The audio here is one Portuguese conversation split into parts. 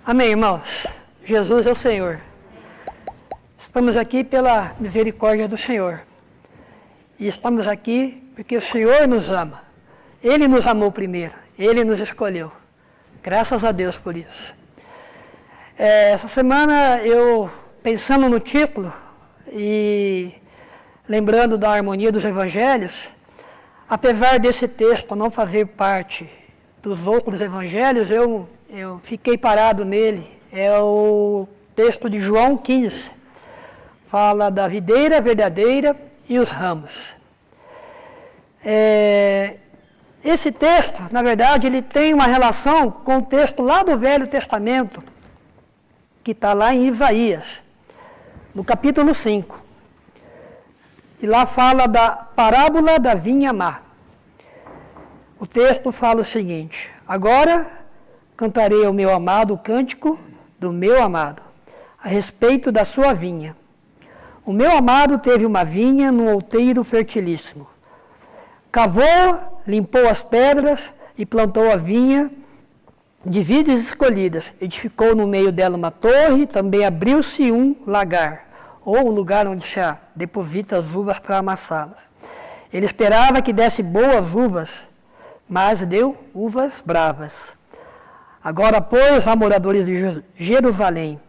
Amém, irmãos? Jesus é o Senhor. Estamos aqui pela misericórdia do Senhor. E estamos aqui porque o Senhor nos ama. Ele nos amou primeiro. Ele nos escolheu. Graças a Deus por isso. Essa semana eu, pensando no título e lembrando da harmonia dos evangelhos, apesar desse texto não fazer parte dos outros evangelhos, eu fiquei parado nele. É o texto de João 15. Fala da videira verdadeira e os ramos. Esse texto, na verdade, ele tem uma relação com o texto lá do Velho Testamento, que está lá em Isaías, no capítulo 5. E lá fala da parábola da vinha má. O texto fala o seguinte: agora cantarei ao meu amado o cântico do meu amado, a respeito da sua vinha. O meu amado teve uma vinha num outeiro fertilíssimo. Cavou, limpou as pedras e plantou a vinha de vides escolhidas. Edificou no meio dela uma torre, também abriu-se um lagar, ou um lugar onde se deposita as uvas para amassá-las. Ele esperava que desse boas uvas, mas deu uvas bravas. Agora, pois, ó moradores de Jerusalém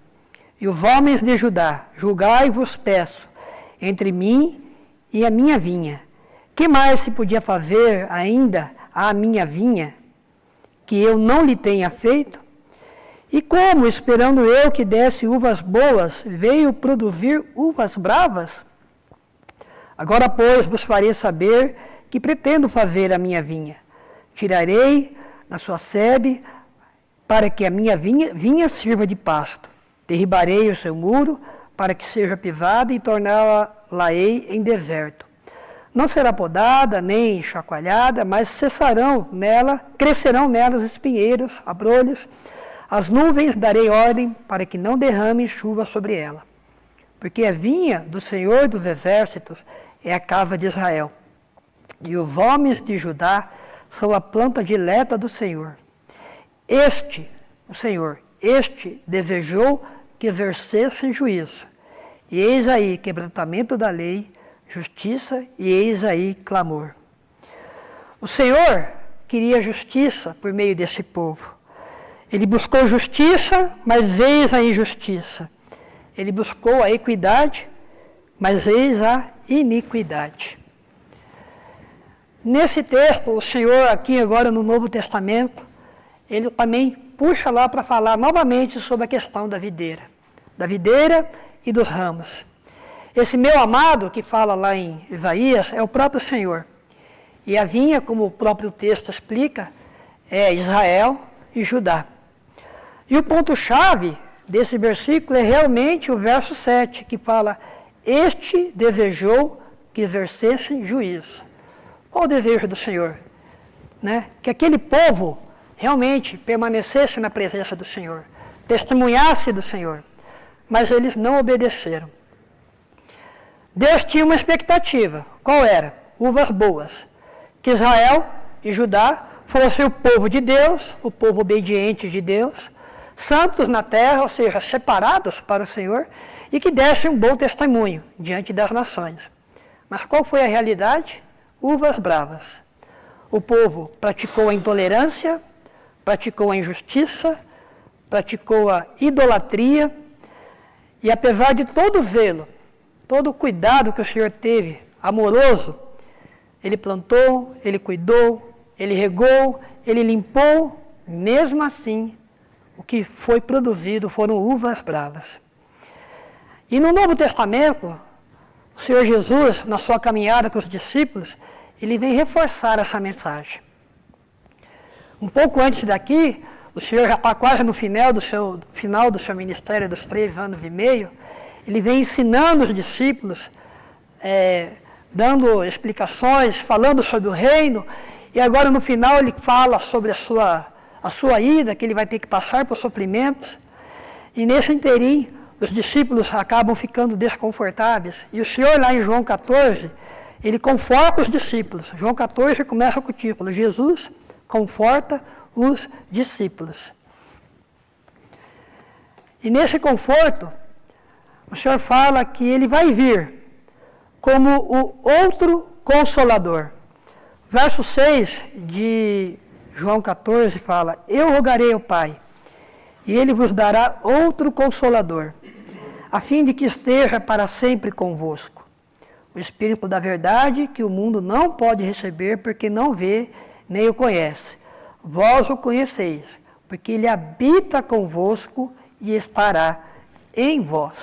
e os homens de Judá, julgai-vos, peço, entre mim e a minha vinha. Que mais se podia fazer ainda à minha vinha, que eu não lhe tenha feito? E como, esperando eu que desse uvas boas, veio produzir uvas bravas? Agora, pois, vos farei saber que pretendo fazer a minha vinha. Tirarei da sua sebe, para que a minha vinha sirva de pasto. Derribarei o seu muro, para que seja pisada, e torná-la-ei em deserto. Não será podada, nem chacoalhada, mas crescerão nelas espinheiros, abrolhos. As nuvens darei ordem, para que não derrame chuva sobre ela. Porque a vinha do Senhor dos Exércitos é a casa de Israel. E os homens de Judá são a planta dileta do Senhor. O Senhor, desejou que exercesse juízo. E eis aí quebrantamento da lei, justiça, e eis aí clamor. O Senhor queria justiça por meio desse povo. Ele buscou justiça, mas eis a injustiça. Ele buscou a equidade, mas eis a iniquidade. Nesse texto, o Senhor, aqui agora no Novo Testamento, ele também puxa lá para falar novamente sobre a questão da videira e dos ramos. Esse meu amado, que fala lá em Isaías, é o próprio Senhor. E a vinha, como o próprio texto explica, é Israel e Judá. E o ponto-chave desse versículo é realmente o verso 7, que fala: este desejou que exercesse juízo. Qual o desejo do Senhor? Que aquele povo realmente permanecesse na presença do Senhor, testemunhasse do Senhor, mas eles não obedeceram. Deus tinha uma expectativa. Qual era? Uvas boas. Que Israel e Judá fossem o povo de Deus, o povo obediente de Deus, santos na terra, ou seja, separados para o Senhor, e que dessem um bom testemunho diante das nações. Mas qual foi a realidade? Uvas bravas. O povo praticou a intolerância, praticou a injustiça, praticou a idolatria, e apesar de todo o zelo, todo o cuidado que o Senhor teve, amoroso, ele plantou, ele cuidou, ele regou, ele limpou, mesmo assim, o que foi produzido foram uvas bravas. E no Novo Testamento, o Senhor Jesus, na sua caminhada com os discípulos, ele vem reforçar essa mensagem. Um pouco antes daqui, o Senhor já está quase no final do seu ministério dos 3 anos e meio, ele vem ensinando os discípulos, dando explicações, falando sobre o reino, e agora no final ele fala sobre a sua ida, que ele vai ter que passar por sofrimentos, e nesse interim os discípulos acabam ficando desconfortáveis, e o Senhor lá em João 14, ele conforta os discípulos. João 14 começa com o título: Jesus conforta os discípulos. E nesse conforto, o Senhor fala que Ele vai vir como o outro Consolador. Verso 6 de João 14 fala: Eu rogarei ao Pai, e Ele vos dará outro Consolador, a fim de que esteja para sempre convosco. O Espírito da verdade, que o mundo não pode receber, porque não vê, nem o conhece. Vós o conheceis, porque Ele habita convosco e estará em vós.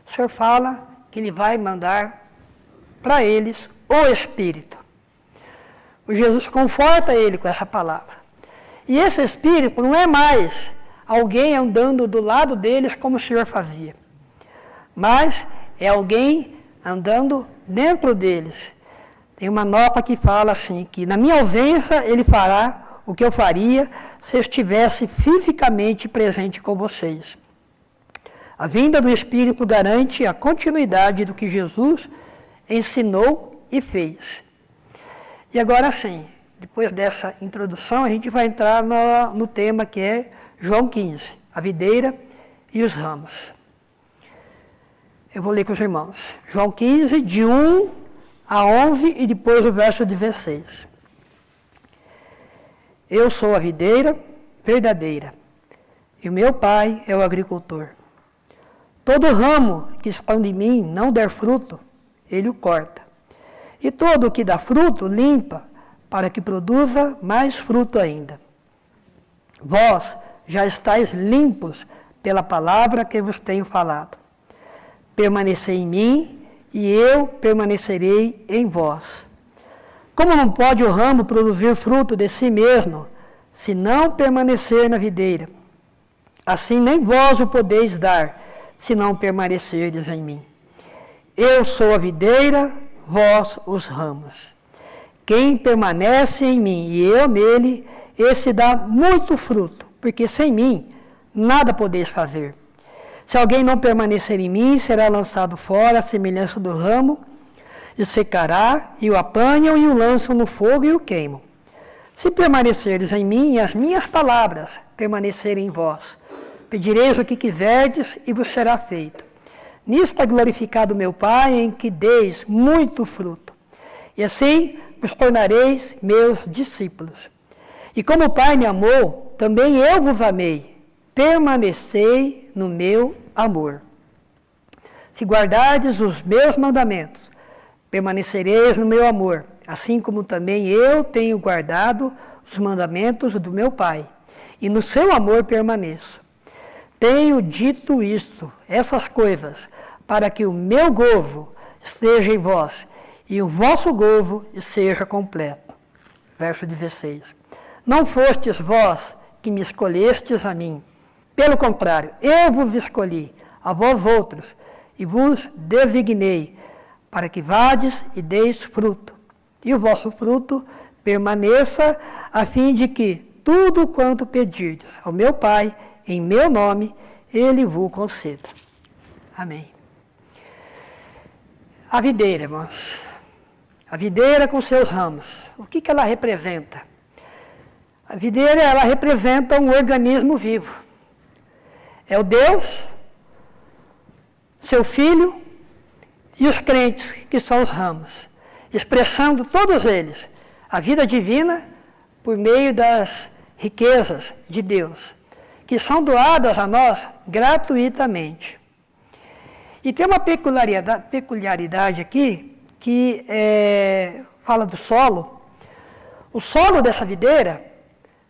O Senhor fala que Ele vai mandar para eles o Espírito. O Jesus conforta ele com essa palavra. E esse Espírito não é mais alguém andando do lado deles como o Senhor fazia, mas é alguém andando dentro deles. Tem uma nota que fala assim, que na minha ausência Ele fará o que eu faria se eu estivesse fisicamente presente com vocês. A vinda do Espírito garante a continuidade do que Jesus ensinou e fez. E agora sim, depois dessa introdução, a gente vai entrar no tema que é João 15, a videira e os ramos. Eu vou ler com os irmãos. João 15, de 1 a 11 e depois o verso 16. Eu sou a videira verdadeira, e o meu Pai é o agricultor. Todo ramo que está de mim não der fruto, Ele o corta. E todo o que dá fruto, limpa, para que produza mais fruto ainda. Vós já estáis limpos pela palavra que vos tenho falado. Permanecei em mim, e eu permanecerei em vós. Como não pode o ramo produzir fruto de si mesmo, se não permanecer na videira? Assim nem vós o podeis dar, se não permanecerdes em mim. Eu sou a videira, vós os ramos. Quem permanece em mim e eu nele, esse dá muito fruto, porque sem mim nada podeis fazer. Se alguém não permanecer em mim, será lançado fora à semelhança do ramo, e secará, e o apanham, e o lançam no fogo e o queimam. Se permaneceres em mim, e as minhas palavras permanecerem em vós, pedireis o que quiserdes, e vos será feito. Nisto é glorificado meu Pai, em que deis muito fruto. E assim vos tornareis meus discípulos. E como o Pai me amou, também eu vos amei. Permanecei no meu amor. Se guardardes os meus mandamentos, permanecereis no meu amor, assim como também eu tenho guardado os mandamentos do meu Pai, e no seu amor permaneço. Tenho dito isto, essas coisas, para que o meu gozo esteja em vós, e o vosso gozo seja completo. Verso 16. Não fostes vós que me escolhestes a mim. Pelo contrário, eu vos escolhi, a vós outros, e vos designei, para que vades e deis fruto, e o vosso fruto permaneça, a fim de que tudo quanto pedirdes ao meu Pai, em meu nome, Ele vos conceda. Amém. A videira, irmãos. A videira com seus ramos. O que ela representa? A videira, ela representa um organismo vivo. É o Deus, seu Filho e os crentes, que são os ramos, expressando todos eles a vida divina por meio das riquezas de Deus, que são doadas a nós gratuitamente. E tem uma peculiaridade aqui, que fala do solo. O solo dessa videira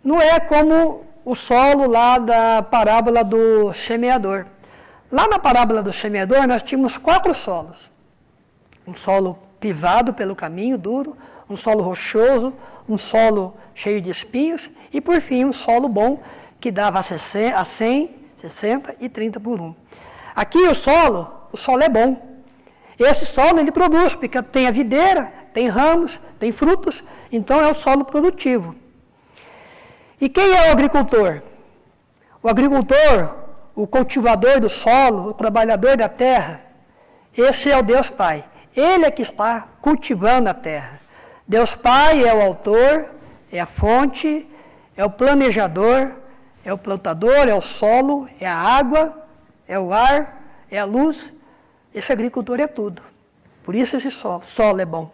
não é como o solo lá da parábola do semeador. Lá na parábola do semeador, nós tínhamos 4 solos. Um solo pisado pelo caminho, duro, um solo rochoso, um solo cheio de espinhos e, por fim, um solo bom, que dava a 100, 60 e 30 por 1. Aqui o solo é bom. Esse solo ele produz, porque tem a videira, tem ramos, tem frutos, então é o solo produtivo. E quem é o agricultor? O agricultor, o cultivador do solo, o trabalhador da terra, esse é o Deus Pai. Ele é que está cultivando a terra. Deus Pai é o autor, é a fonte, é o planejador, É o plantador, é o solo, é a água, é o ar, é a luz. Esse agricultor é tudo. Por isso esse solo é bom.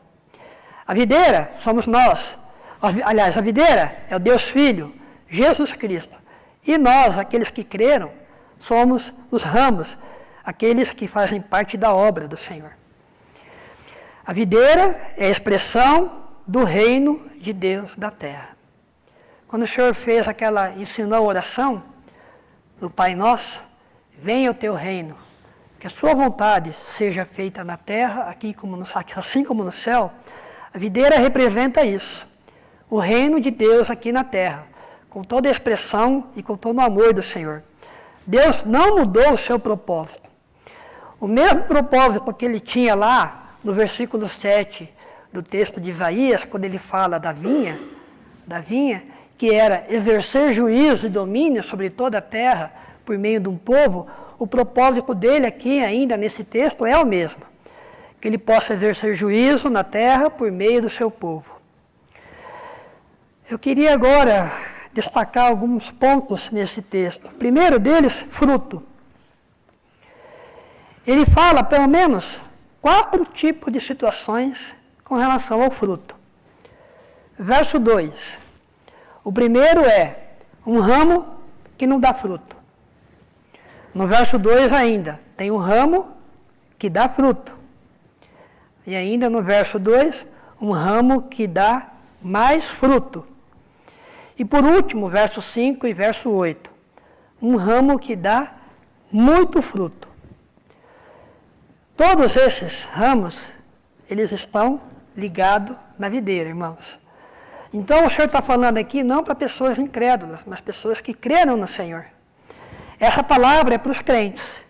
A videira somos nós. Aliás, a videira é o Deus Filho, Jesus Cristo. E nós, aqueles que creram, somos os ramos, aqueles que fazem parte da obra do Senhor. A videira é a expressão do reino de Deus da terra. Quando o Senhor ensinou a oração do Pai Nosso, venha o teu reino, que a sua vontade seja feita na terra, assim como no céu. A videira representa isso, o reino de Deus aqui na terra, com toda a expressão e com todo o amor do Senhor. Deus não mudou o seu propósito. O mesmo propósito que ele tinha lá no versículo 7 do texto de Isaías, quando ele fala da vinha, que era exercer juízo e domínio sobre toda a terra por meio de um povo, o propósito dele aqui ainda nesse texto é o mesmo, que ele possa exercer juízo na terra por meio do seu povo. Eu queria agora destacar alguns pontos nesse texto. O primeiro deles, fruto. Ele fala pelo menos 4 tipos de situações com relação ao fruto. Verso 2. O primeiro é um ramo que não dá fruto. No verso 2 ainda, tem um ramo que dá fruto. E ainda no verso 2, um ramo que dá mais fruto. E por último, verso 5 e verso 8, um ramo que dá muito fruto. Todos esses ramos, eles estão ligados na videira, irmãos. Então o Senhor está falando aqui não para pessoas incrédulas, mas pessoas que creram no Senhor. Essa palavra é para os crentes,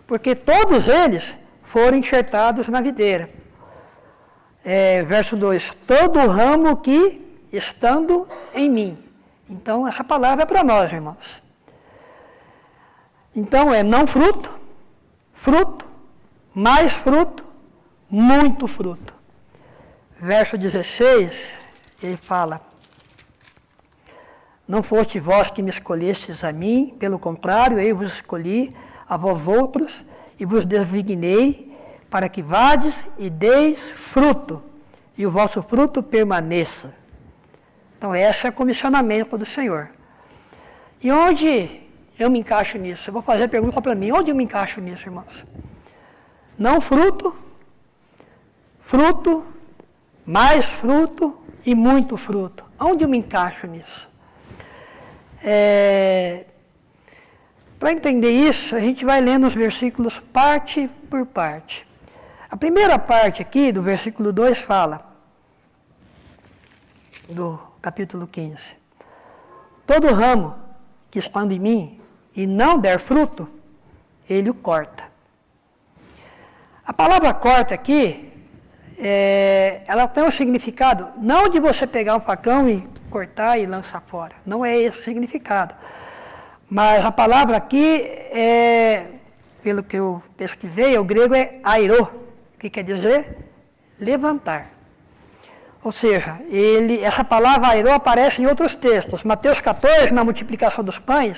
porque todos eles foram enxertados na videira. Verso 2, todo ramo que estando em mim. Então essa palavra é para nós, irmãos. Então não fruto, fruto, mais fruto, muito fruto. Verso 16, ele fala: não foste vós que me escolhestes a mim, pelo contrário, eu vos escolhi a vós outros e vos designei para que vades e deis fruto, e o vosso fruto permaneça. Então esse é o comissionamento do Senhor. E onde eu me encaixo nisso? Eu vou fazer a pergunta para mim, onde eu me encaixo nisso, irmãos? Não fruto, fruto, mais fruto e muito fruto. Onde eu me encaixo nisso? Para entender isso, a gente vai lendo os versículos parte por parte. A primeira parte aqui, do versículo 2, fala, do capítulo 15. Todo ramo que estando em mim e não der fruto, ele o corta. A palavra corta aqui, ela tem um significado, não de você pegar um facão e cortar e lançar fora. Não é esse o significado. Mas a palavra aqui, pelo que eu pesquisei, o grego é airô, que quer dizer levantar. Ou seja, essa palavra airô aparece em outros textos. Mateus 14, na multiplicação dos pães,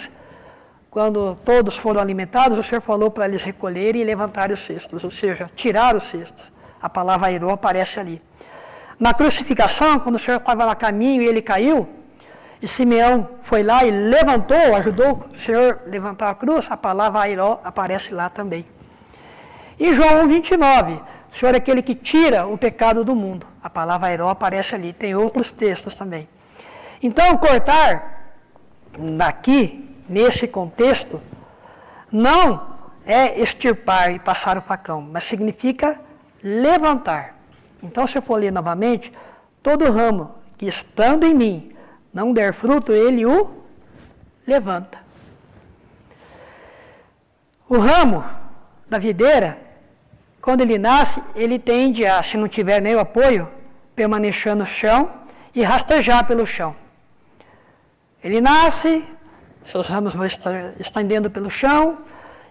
quando todos foram alimentados, o Senhor falou para eles recolherem e levantarem os cestos, ou seja, tirar os cestos. A palavra airô aparece ali. Na crucificação, quando o Senhor estava a caminho e ele caiu, e Simeão foi lá e levantou, ajudou o Senhor a levantar a cruz, a palavra airó aparece lá também. Em João 29, o Senhor é aquele que tira o pecado do mundo. A palavra airó aparece ali, tem outros textos também. Então, cortar, daqui, nesse contexto, não é extirpar e passar o facão, mas significa levantar. Então, se eu for ler novamente, todo ramo que estando em mim não der fruto, ele o levanta. O ramo da videira, quando ele nasce, ele tende a, se não tiver nem o apoio, permanecer no chão e rastejar pelo chão. Ele nasce, seus ramos vão estendendo pelo chão,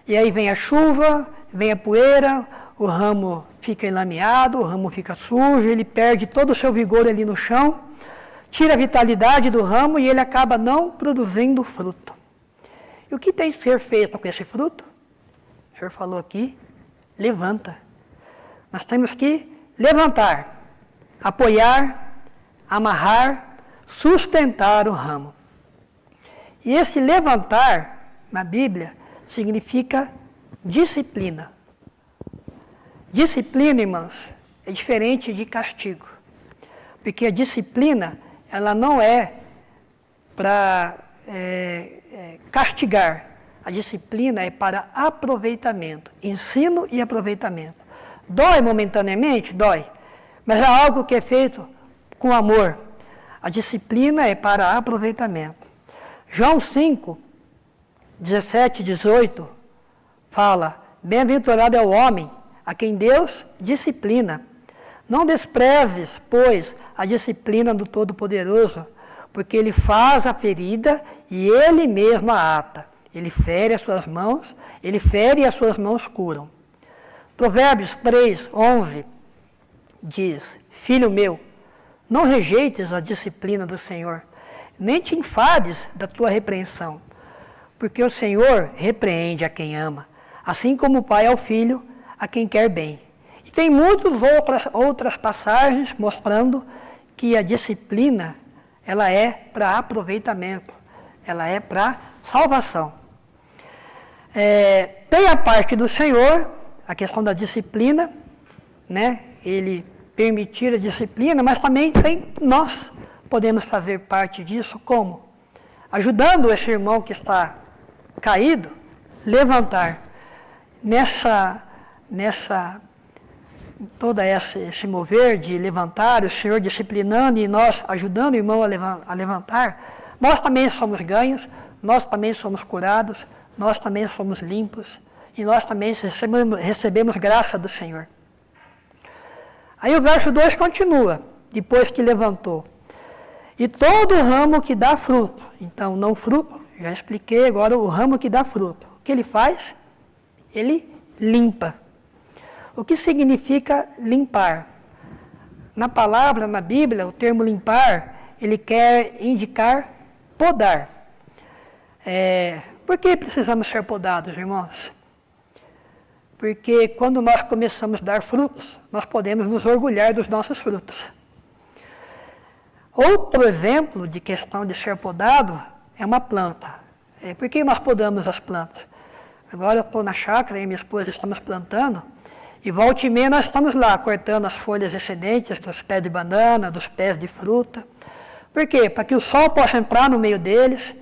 e aí vem a chuva, vem a poeira, o ramo fica enlameado, o ramo fica sujo, ele perde todo o seu vigor ali no chão, tira a vitalidade do ramo e ele acaba não produzindo fruto. E o que tem que ser feito com esse fruto? O senhor falou aqui, levanta. Nós temos que levantar, apoiar, amarrar, sustentar o ramo. E esse levantar, na Bíblia, significa disciplina. Disciplina, irmãos, é diferente de castigo. Porque a disciplina, ela não é para castigar. A disciplina é para aproveitamento, ensino e aproveitamento. Dói momentaneamente? Dói. Mas é algo que é feito com amor. A disciplina é para aproveitamento. João 5, 17 e 18 fala: bem-aventurado é o homem a quem Deus disciplina. Não desprezes, pois, a disciplina do Todo-Poderoso, porque ele faz a ferida e ele mesmo a ata. Ele fere as suas mãos, ele fere e as suas mãos curam. Provérbios 3, 11 diz: filho meu, não rejeites a disciplina do Senhor, nem te enfades da tua repreensão, porque o Senhor repreende a quem ama, assim como o pai ao filho, a quem quer bem. E tem muitas outras passagens mostrando que a disciplina, ela é para aproveitamento, ela é para salvação. Tem a parte do Senhor, a questão da disciplina, né? Ele permitir a disciplina, mas também nós podemos fazer parte disso, como? Ajudando esse irmão que está caído, levantar. Todo esse mover de levantar, o Senhor disciplinando e nós ajudando o irmão a levantar, nós também somos ganhos, nós também somos curados, nós também somos limpos e nós também recebemos graça do Senhor. Aí o verso 2 continua, depois que levantou. E todo ramo que dá fruto, então não fruto, já expliquei agora o ramo que dá fruto. O que ele faz? Ele limpa. O que significa limpar? Na palavra, na Bíblia, o termo limpar, ele quer indicar podar. Por que precisamos ser podados, irmãos? Porque quando nós começamos a dar frutos, nós podemos nos orgulhar dos nossos frutos. Outro exemplo de questão de ser podado é uma planta. Por que nós podamos as plantas? Agora eu estou na chácara e minha esposa estamos plantando, e volta e meia nós estamos lá cortando as folhas excedentes dos pés de banana, dos pés de fruta. Por quê? Para que o sol possa entrar no meio deles,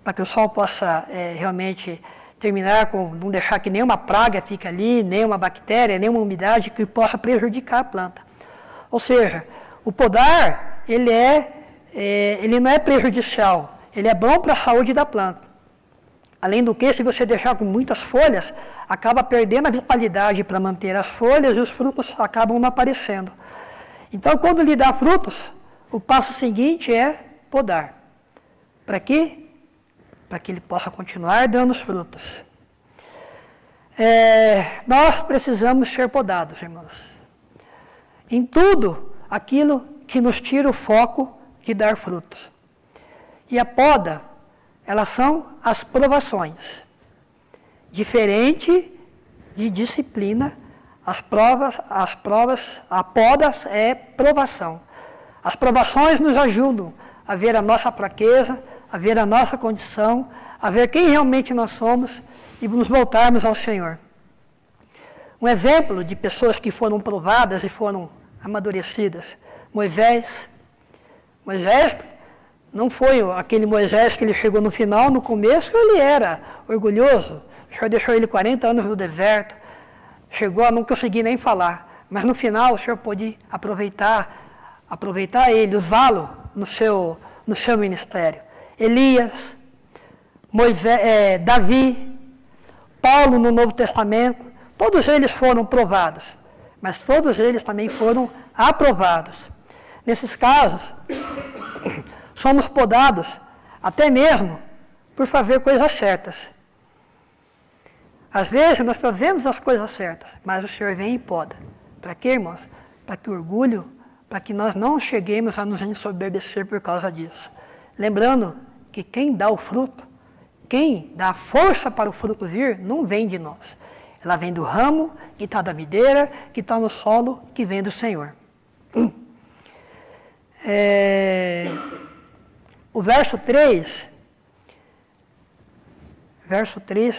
para que o sol possa realmente terminar com, não deixar que nenhuma praga fique ali, nenhuma bactéria, nenhuma umidade que possa prejudicar a planta. Ou seja, o podar, ele não é prejudicial, ele é bom para a saúde da planta. Além do que, se você deixar com muitas folhas, acaba perdendo a vitalidade para manter as folhas e os frutos acabam não aparecendo. Então, quando lhe dá frutos, o passo seguinte é podar. Para quê? Para que ele possa continuar dando os frutos. Nós precisamos ser podados, irmãos. Em tudo aquilo que nos tira o foco de dar frutos. E a poda, elas são as provações. Diferente de disciplina, a poda é provação. As provações nos ajudam a ver a nossa fraqueza, a ver a nossa condição, a ver quem realmente nós somos e nos voltarmos ao Senhor. Um exemplo de pessoas que foram provadas e foram amadurecidas. Moisés não foi aquele Moisés que ele chegou no final, no começo ele era orgulhoso. O Senhor deixou ele 40 anos no deserto, chegou a não conseguir nem falar. Mas no final o Senhor pôde aproveitar ele, usá-lo no seu ministério. Elias, Davi, Paulo no Novo Testamento, todos eles foram provados, mas todos eles também foram aprovados. Nesses casos, somos podados até mesmo por fazer coisas certas. Às vezes nós fazemos as coisas certas, mas o Senhor vem e poda. Para quê, irmãos? Para que o orgulho para que nós não cheguemos a nos ensoberbecer por causa disso. Lembrando que quem dá o fruto, quem dá força para o fruto vir, não vem de nós. Ela vem do ramo que está da videira, que está no solo, que vem do Senhor. O verso 3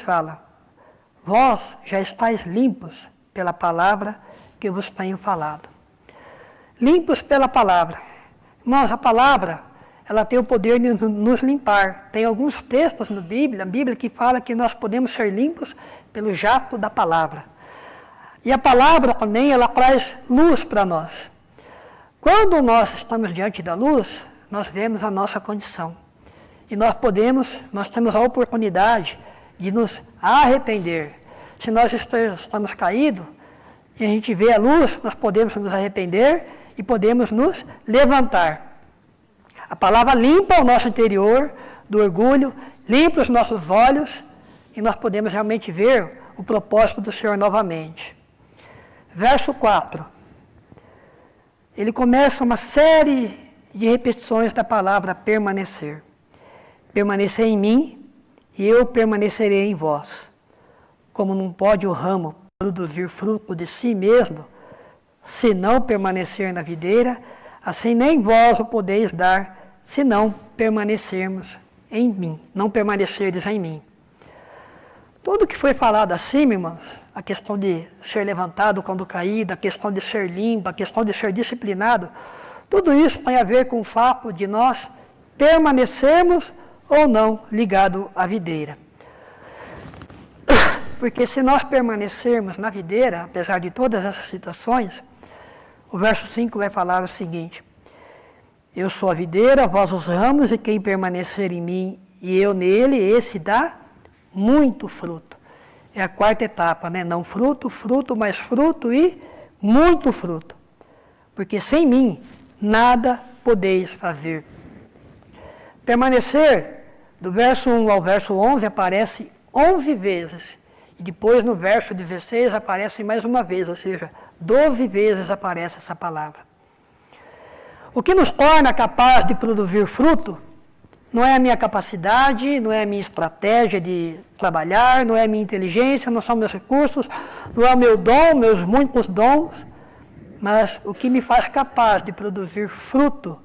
fala: vós já estáis limpos pela palavra que vos tenho falado. Limpos pela palavra. Irmãos, a palavra, ela tem o poder de nos limpar. Tem alguns textos na Bíblia que fala que nós podemos ser limpos pelo jato da palavra. E a palavra também, ela traz luz para nós. Quando nós estamos diante da luz, nós vemos a nossa condição. E nós temos a oportunidade de nos arrepender. Se nós estamos caídos e a gente vê a luz, nós podemos nos arrepender e podemos nos levantar. A palavra limpa o nosso interior do orgulho, limpa os nossos olhos e nós podemos realmente ver o propósito do Senhor novamente. Verso 4. Ele começa uma série de repetições da palavra permanecer. Permanecer em mim e eu permanecerei em vós. Como não pode o ramo produzir fruto de si mesmo, se não permanecer na videira, assim nem vós o podeis dar, se não permanecermos em mim, não permanecerdes em mim. Tudo que foi falado acima, irmãos, a questão de ser levantado quando caído, a questão de ser limpo, a questão de ser disciplinado, tudo isso tem a ver com o fato de nós permanecermos ou não ligado à videira. Porque se nós permanecermos na videira, apesar de todas essas situações, o verso 5 vai falar o seguinte: eu sou a videira, vós os ramos, e quem permanecer em mim e eu nele, esse dá muito fruto. É a quarta etapa, né? Não fruto, fruto, mais fruto e muito fruto. Porque sem mim, nada podeis fazer. Permanecer, do verso 1 ao verso 11, aparece 11 vezes. E depois, no verso 16, aparece mais uma vez, ou seja, 12 vezes aparece essa palavra. O que nos torna capaz de produzir fruto não é a minha capacidade, não é a minha estratégia de trabalhar, não é a minha inteligência, não são meus recursos, não é o meu dom, meus muitos dons, mas o que me faz capaz de produzir fruto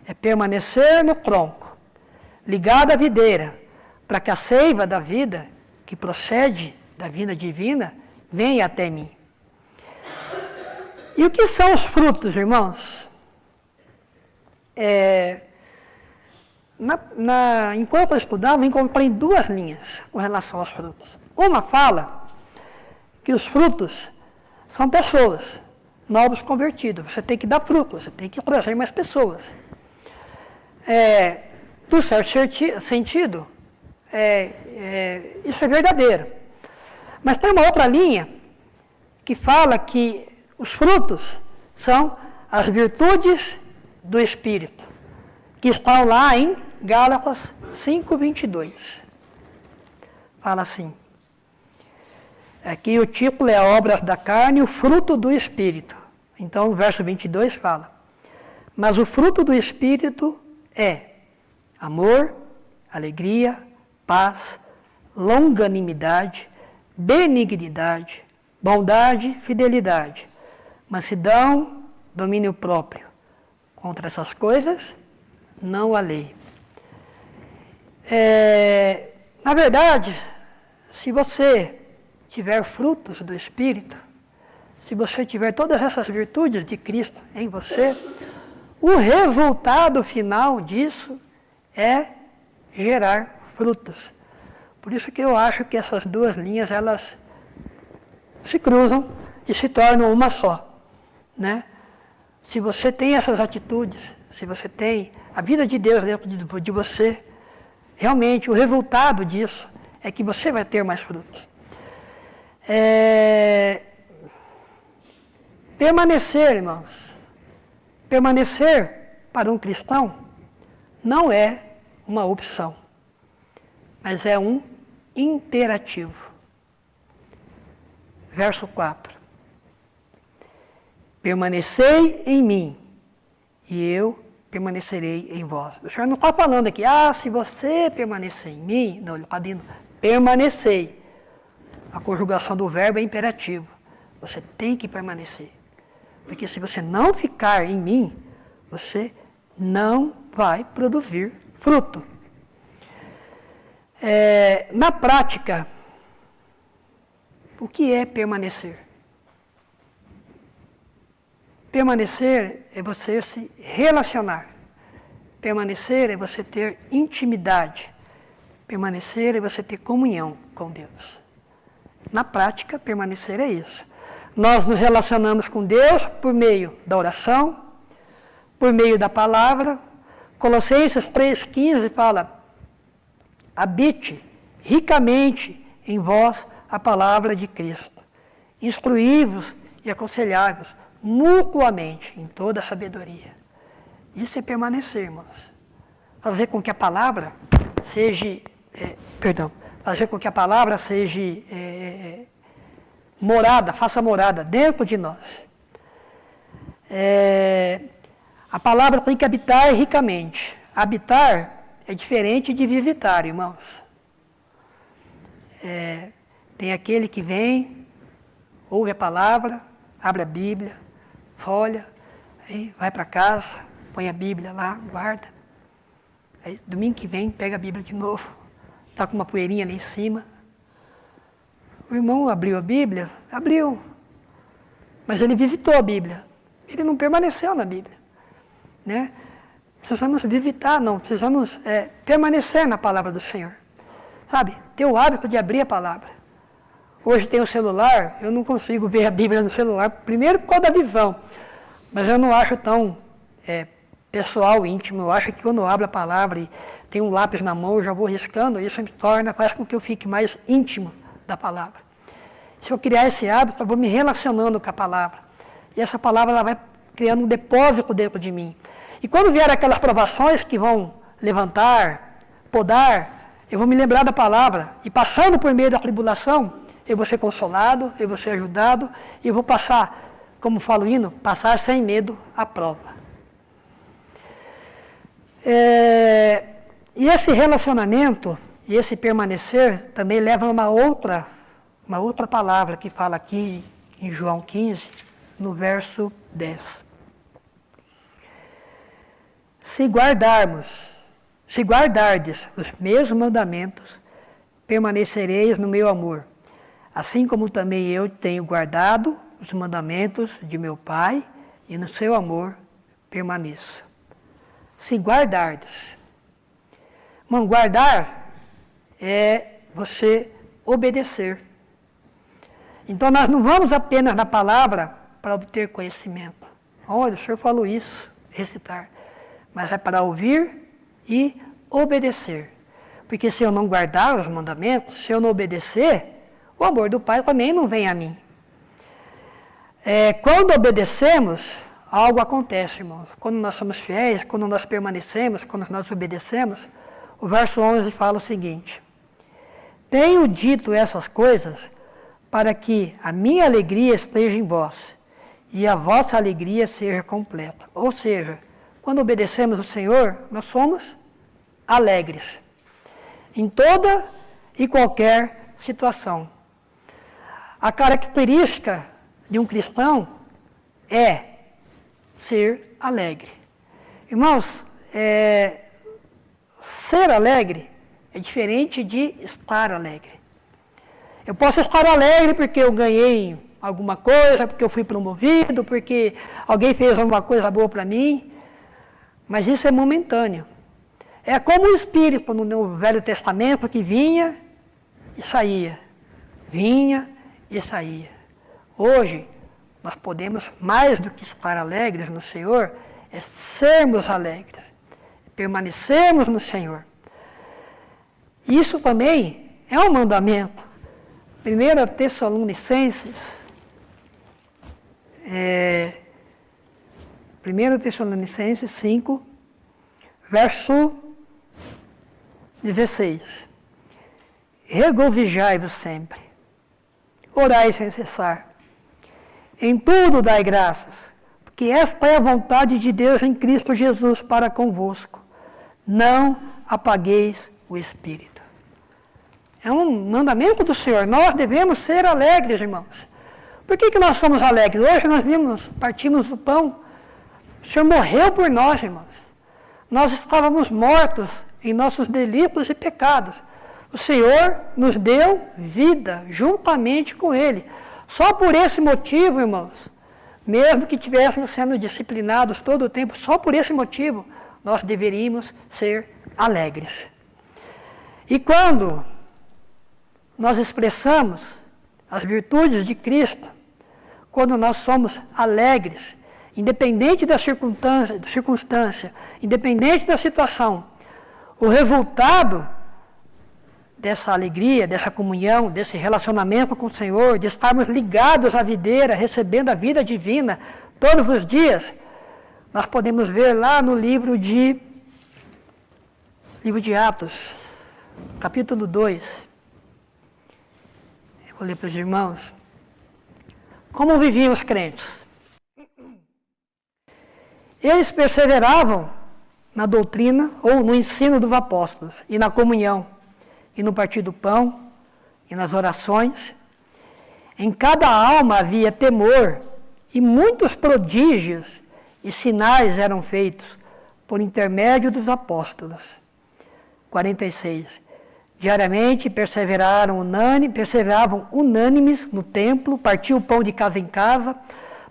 é permanecer no tronco, ligado à videira, para que a seiva da vida, que procede da vida divina, venha até mim. E o que são os frutos, irmãos? Enquanto eu estudava, encontrei duas linhas com relação aos frutos. Uma fala que os frutos são pessoas, novos convertidos. Você tem que dar frutos, você tem que trazer mais pessoas. Do certo sentido, isso é verdadeiro. Mas tem uma outra linha que fala que os frutos são as virtudes do Espírito, que estão lá em Gálatas 5:22. Fala assim. Aqui o título é Obras da Carne e o fruto do Espírito. Então, o verso 22 fala: mas o fruto do Espírito é amor, alegria, paz, longanimidade, benignidade, bondade, fidelidade, mansidão, domínio próprio. Contra essas coisas, não há lei. Na verdade, se você tiver frutos do Espírito, se você tiver todas essas virtudes de Cristo em você, o resultado final disso é gerar frutos. Por isso que eu acho que essas duas linhas, elas se cruzam e se tornam uma só, né? Se você tem essas atitudes, se você tem a vida de Deus dentro de você, realmente o resultado disso é que você vai ter mais frutos. Permanecer, irmãos, permanecer para um cristão não é uma opção, mas é um imperativo. Verso 4. Permanecei em mim, e eu permanecerei em vós. O Senhor não está falando aqui, se você permanecer em mim, não, ele está dizendo, permanecei. A conjugação do verbo é imperativa. Você tem que permanecer. Porque se você não ficar em mim, você não vai produzir fruto. Na prática, o que é permanecer? Permanecer é você se relacionar. Permanecer é você ter intimidade. Permanecer é você ter comunhão com Deus. Na prática, permanecer é isso. Nós nos relacionamos com Deus por meio da oração, por meio da palavra. Colossenses 3,15 fala, habite ricamente em vós a palavra de Cristo. Instruí-vos e aconselhai-vos mutuamente em toda a sabedoria. Isso é permanecer, irmãos. Fazer com que a palavra seja, fazer com que a palavra seja morada, faça morada dentro de nós. A palavra tem que habitar ricamente. Habitar é diferente de visitar, irmãos. Tem aquele que vem, ouve a palavra, abre a Bíblia, olha, aí vai para casa, põe a Bíblia lá, guarda. Aí domingo que vem, pega a Bíblia de novo, está com uma poeirinha ali em cima. O irmão abriu a Bíblia? Abriu. Mas ele visitou a Bíblia. Ele não permaneceu na Bíblia. Né? Precisamos visitar, não. Precisamos permanecer na palavra do Senhor. Sabe? Ter o hábito de abrir a palavra. Hoje tem o celular, eu não consigo ver a Bíblia no celular, primeiro por causa da visão. Mas eu não acho tão pessoal, íntimo. Eu acho que quando eu abro a palavra e tenho um lápis na mão, eu já vou riscando, isso me torna, faz com que eu fique mais íntimo da palavra. Se eu criar esse hábito, eu vou me relacionando com a palavra. E essa palavra ela vai criando um depósito dentro de mim. E quando vier aquelas provações que vão levantar, podar, eu vou me lembrar da palavra. E passando por meio da tribulação, eu vou ser consolado, eu vou ser ajudado, e eu vou passar, como fala o hino, passar sem medo a prova. E esse relacionamento, e esse permanecer, também leva a uma outra palavra que fala aqui em João 15, no verso 10. Se guardardes os meus mandamentos, permanecereis no meu amor, assim como também eu tenho guardado os mandamentos de meu Pai, e no seu amor permaneço. Se guardardes. Irmão, guardar é você obedecer. Então nós não vamos apenas na palavra para obter conhecimento. Olha, o Senhor falou isso, recitar. Mas é para ouvir e obedecer. Porque se eu não guardar os mandamentos, se eu não obedecer, o amor do Pai também não vem a mim. Quando obedecemos, algo acontece, irmãos. Quando nós somos fiéis, quando nós permanecemos, quando nós obedecemos, o verso 11 fala o seguinte: tenho dito essas coisas para que a minha alegria esteja em vós e a vossa alegria seja completa. Ou seja, quando obedecemos o Senhor, nós somos alegres em toda e qualquer situação. A característica de um cristão é ser alegre. Irmãos, ser alegre é diferente de estar alegre. Eu posso estar alegre porque eu ganhei alguma coisa, porque eu fui promovido, porque alguém fez alguma coisa boa para mim, mas isso é momentâneo. É como o Espírito no Velho Testamento que vinha e saía. Vinha e saía. Hoje, nós podemos, mais do que estar alegres no Senhor, é sermos alegres, permanecermos no Senhor. Isso também é um mandamento. 1 Tessalonicenses 5, verso 16. Regozijai-vos sempre, orai sem cessar, em tudo dai graças, que esta é a vontade de Deus em Cristo Jesus para convosco. Não apagueis o Espírito. É um mandamento do Senhor. Nós devemos ser alegres, irmãos. Por que nós somos alegres? Hoje nós partimos do pão. O Senhor morreu por nós, irmãos. Nós estávamos mortos em nossos delitos e pecados. O Senhor nos deu vida juntamente com Ele. Só por esse motivo, irmãos, mesmo que estivéssemos sendo disciplinados todo o tempo, só por esse motivo, nós deveríamos ser alegres. E quando nós expressamos as virtudes de Cristo, quando nós somos alegres, independente da circunstância, independente da situação, o resultado dessa alegria, dessa comunhão, desse relacionamento com o Senhor, de estarmos ligados à videira, recebendo a vida divina todos os dias, nós podemos ver lá no livro de Atos, capítulo 2. Eu vou ler para os irmãos. Como viviam os crentes? Eles perseveravam na doutrina ou no ensino dos apóstolos e na comunhão, e no partir do pão, e nas orações. Em cada alma havia temor, e muitos prodígios e sinais eram feitos por intermédio dos apóstolos. 46. Diariamente perseveravam unânimes no templo, partiam o pão de casa em casa,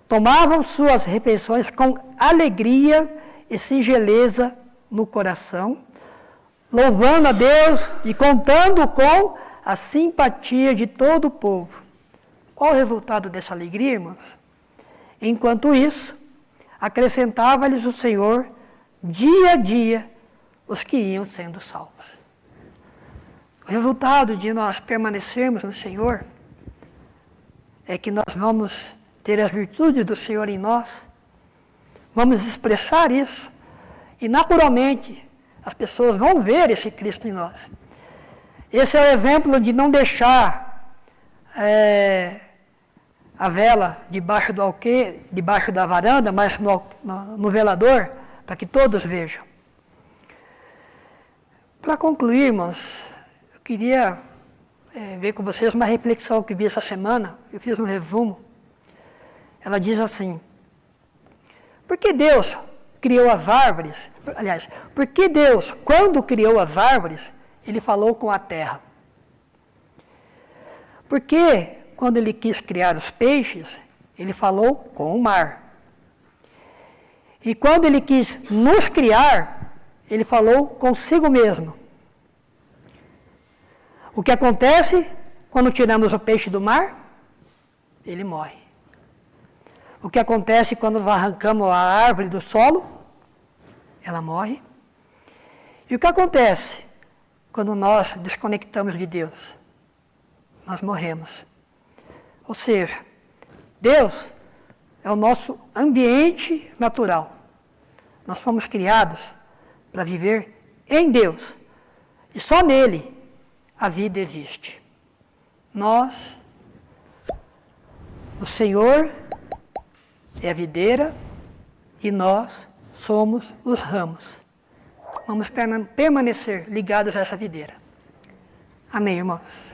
tomavam suas refeições com alegria e singeleza no coração, louvando a Deus e contando com a simpatia de todo o povo. Qual o resultado dessa alegria, irmãos? Enquanto isso, acrescentava-lhes o Senhor, dia a dia, os que iam sendo salvos. O resultado de nós permanecermos no Senhor é que nós vamos ter as virtudes do Senhor em nós, vamos expressar isso, e naturalmente as pessoas vão ver esse Cristo em nós. Esse é o exemplo de não deixar a vela debaixo da varanda, mas no velador, para que todos vejam. Para concluir, irmãos, eu queria ver com vocês uma reflexão que vi essa semana, eu fiz um resumo. Ela diz assim: por que Deus criou as árvores? Aliás, por que Deus, quando criou as árvores, Ele falou com a terra? Por que, quando Ele quis criar os peixes, Ele falou com o mar? E quando Ele quis nos criar, Ele falou consigo mesmo. O que acontece quando tiramos o peixe do mar? Ele morre. O que acontece quando arrancamos a árvore do solo? Ela morre. E o que acontece quando nós desconectamos de Deus? Nós morremos. Ou seja, Deus é o nosso ambiente natural. Nós fomos criados para viver em Deus. E só nele a vida existe. Nós, o Senhor é a videira e nós somos os ramos. Vamos permanecer ligados a essa videira. Amém, irmãos?